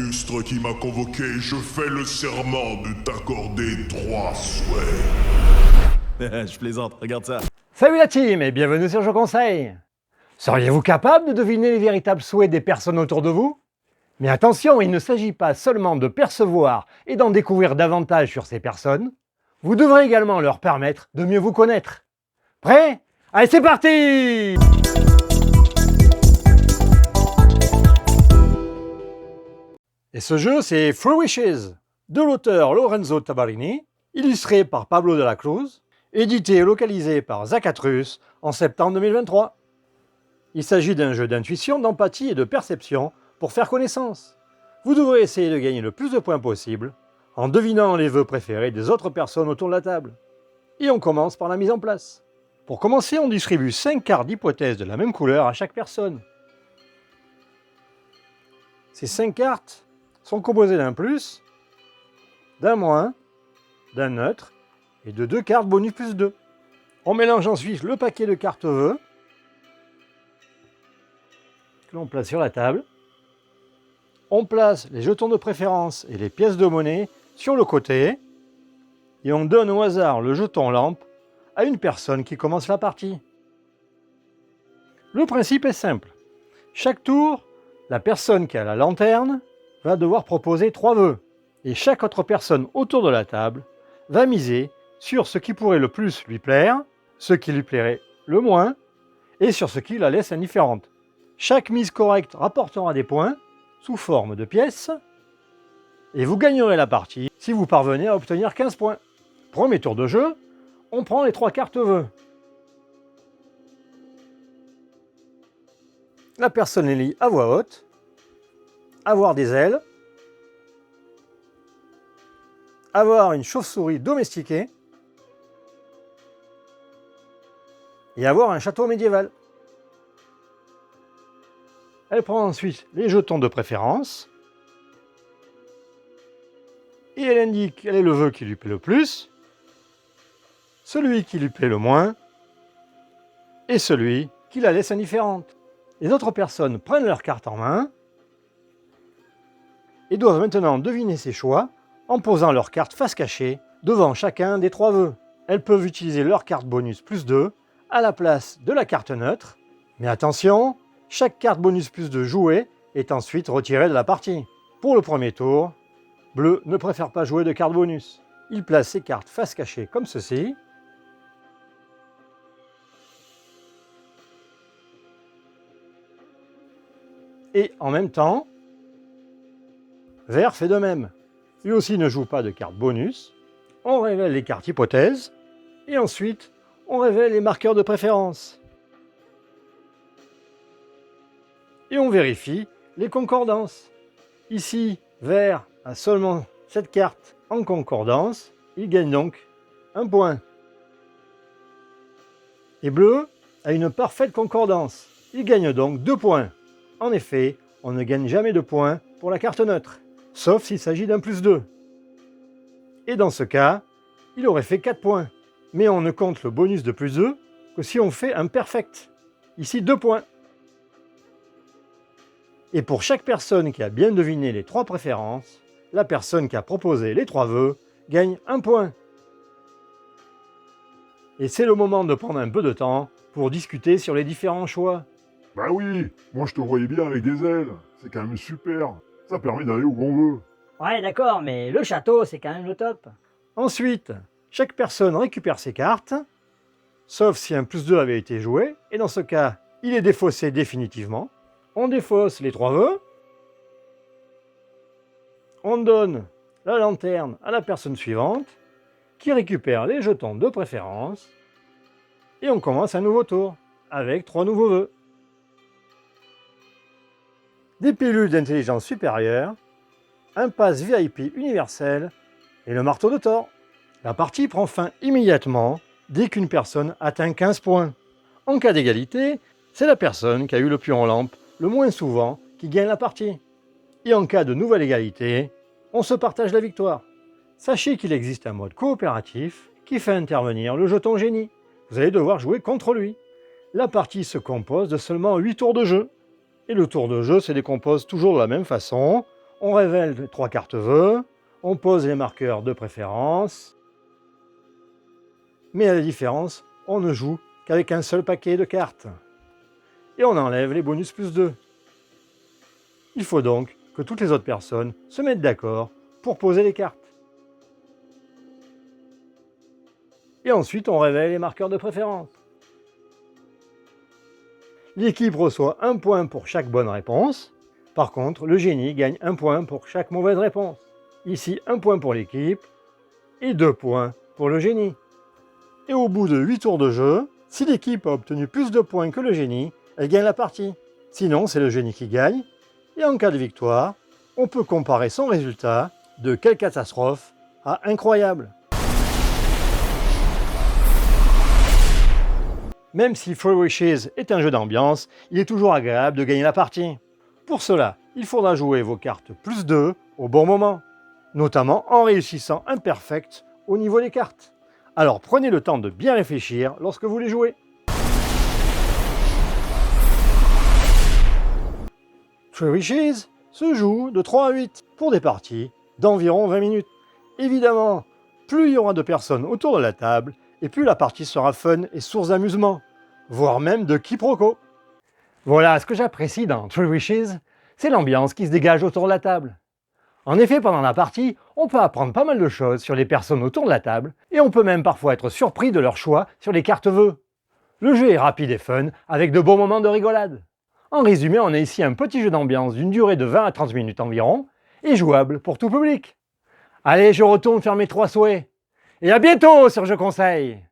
illustre qui m'a convoqué, je fais le serment de t'accorder 3 souhaits. Je plaisante, regarde ça. Salut la team et bienvenue sur Je Conseille. Seriez-vous capable de deviner les véritables souhaits des personnes autour de vous? Mais attention, il ne s'agit pas seulement de percevoir et d'en découvrir davantage sur ces personnes, vous devrez également leur permettre de mieux vous connaître. Prêt? Allez, c'est parti! Et ce jeu, c'est Three Wishes, de l'auteur Lorenzo Tabarini, illustré par Pablo de la Cruz, édité et localisé par Zacatrus en septembre 2023. Il s'agit d'un jeu d'intuition, d'empathie et de perception pour faire connaissance. Vous devrez essayer de gagner le plus de points possible en devinant les vœux préférés des autres personnes autour de la table. Et on commence par la mise en place. Pour commencer, on distribue 5 cartes d'hypothèses de la même couleur à chaque personne. Ces 5 cartes sont composées d'un plus, d'un moins, d'un neutre et de 2 cartes bonus plus 2. On mélange ensuite le paquet de cartes vœux que l'on place sur la table. On place les jetons de préférence et les pièces de monnaie sur le côté et on donne au hasard le jeton lampe à une personne qui commence la partie. Le principe est simple. Chaque tour, la personne qui a la lanterne va devoir proposer 3 vœux et chaque autre personne autour de la table va miser sur ce qui pourrait le plus lui plaire, ce qui lui plairait le moins et sur ce qui la laisse indifférente. Chaque mise correcte rapportera des points sous forme de pièces et vous gagnerez la partie si vous parvenez à obtenir 15 points. Premier tour de jeu, on prend les 3 cartes vœux. La personne les lit à voix haute. Avoir des ailes. Avoir une chauve-souris domestiquée. Et avoir un château médiéval. Elle prend ensuite les jetons de préférence et elle indique quel est le vœu qui lui plaît le plus, celui qui lui plaît le moins et celui qui la laisse indifférente. Les autres personnes prennent leurs cartes en main et doivent maintenant deviner ses choix en posant leurs cartes face cachée devant chacun des 3 vœux. Elles peuvent utiliser leur carte bonus plus 2 à la place de la carte neutre, mais attention, chaque carte bonus plus 2 jouée est ensuite retirée de la partie. Pour le premier tour, Bleu ne préfère pas jouer de carte bonus. Il place ses cartes face cachée comme ceci. Et en même temps, Vert fait de même. Lui aussi ne joue pas de carte bonus. On révèle les cartes hypothèses et ensuite on révèle les marqueurs de préférence. Et on vérifie les concordances. Ici, Vert a seulement cette carte en concordance, il gagne donc 1 point. Et Bleu a une parfaite concordance, il gagne donc 2 points. En effet, on ne gagne jamais de points pour la carte neutre, sauf s'il s'agit d'un plus 2. Et dans ce cas, il aurait fait 4 points. Mais on ne compte le bonus de plus 2 que si on fait un perfect. Ici 2 points. Et pour chaque personne qui a bien deviné les 3 préférences, la personne qui a proposé les 3 vœux gagne 1 point. Et c'est le moment de prendre un peu de temps pour discuter sur les différents choix. Bah oui, moi je te voyais bien avec des ailes, c'est quand même super. Ça permet d'aller où on veut. Ouais, d'accord, mais le château, c'est quand même le top. Ensuite, chaque personne récupère ses cartes, sauf si un plus 2 avait été joué, et dans ce cas, il est défaussé définitivement. On défausse les 3 vœux. On donne la lanterne à la personne suivante, qui récupère les jetons de préférence. Et on commence un nouveau tour, avec 3 nouveaux vœux. Des pilules d'intelligence supérieure, un pass VIP universel et le marteau de Thor. La partie prend fin immédiatement dès qu'une personne atteint 15 points. En cas d'égalité, c'est la personne qui a eu le pion en lampe le moins souvent qui gagne la partie. Et en cas de nouvelle égalité, on se partage la victoire. Sachez qu'il existe un mode coopératif qui fait intervenir le jeton génie. Vous allez devoir jouer contre lui. La partie se compose de seulement 8 tours de jeu. Et le tour de jeu se décompose toujours de la même façon. on révèle les 3 cartes vœux, on pose les marqueurs de préférence, mais à la différence, on ne joue qu'avec un seul paquet de cartes. Et on enlève les bonus plus 2. Il faut donc que toutes les autres personnes se mettent d'accord pour poser les cartes. Et ensuite, on révèle les marqueurs de préférence. L'équipe reçoit 1 point pour chaque bonne réponse. Par contre, le génie gagne 1 point pour chaque mauvaise réponse. Ici, 1 point pour l'équipe et 2 points pour le génie. Et au bout de 8 tours de jeu, si l'équipe a obtenu plus de points que le génie, elle gagne la partie. Sinon, c'est le génie qui gagne. Et en cas de victoire, on peut comparer son résultat de quelle catastrophe à incroyable. Même si Three Wishes est un jeu d'ambiance, il est toujours agréable de gagner la partie. Pour cela, il faudra jouer vos cartes plus 2 au bon moment, notamment en réussissant un perfect au niveau des cartes. Alors prenez le temps de bien réfléchir lorsque vous les jouez. Three Wishes se joue de 3 à 8 pour des parties d'environ 20 minutes. Évidemment, plus il y aura de personnes autour de la table, et plus la partie sera fun et source d'amusement, voire même de quiproquo. Voilà, ce que j'apprécie dans Three Wishes, c'est l'ambiance qui se dégage autour de la table. En effet, pendant la partie, on peut apprendre pas mal de choses sur les personnes autour de la table, et on peut même parfois être surpris de leur choix sur les cartes vœux. Le jeu est rapide et fun, avec de beaux moments de rigolade. En résumé, on a ici un petit jeu d'ambiance d'une durée de 20 à 30 minutes environ, et jouable pour tout public. Allez, je retourne faire mes 3 souhaits. Et à bientôt sur Je Conseille!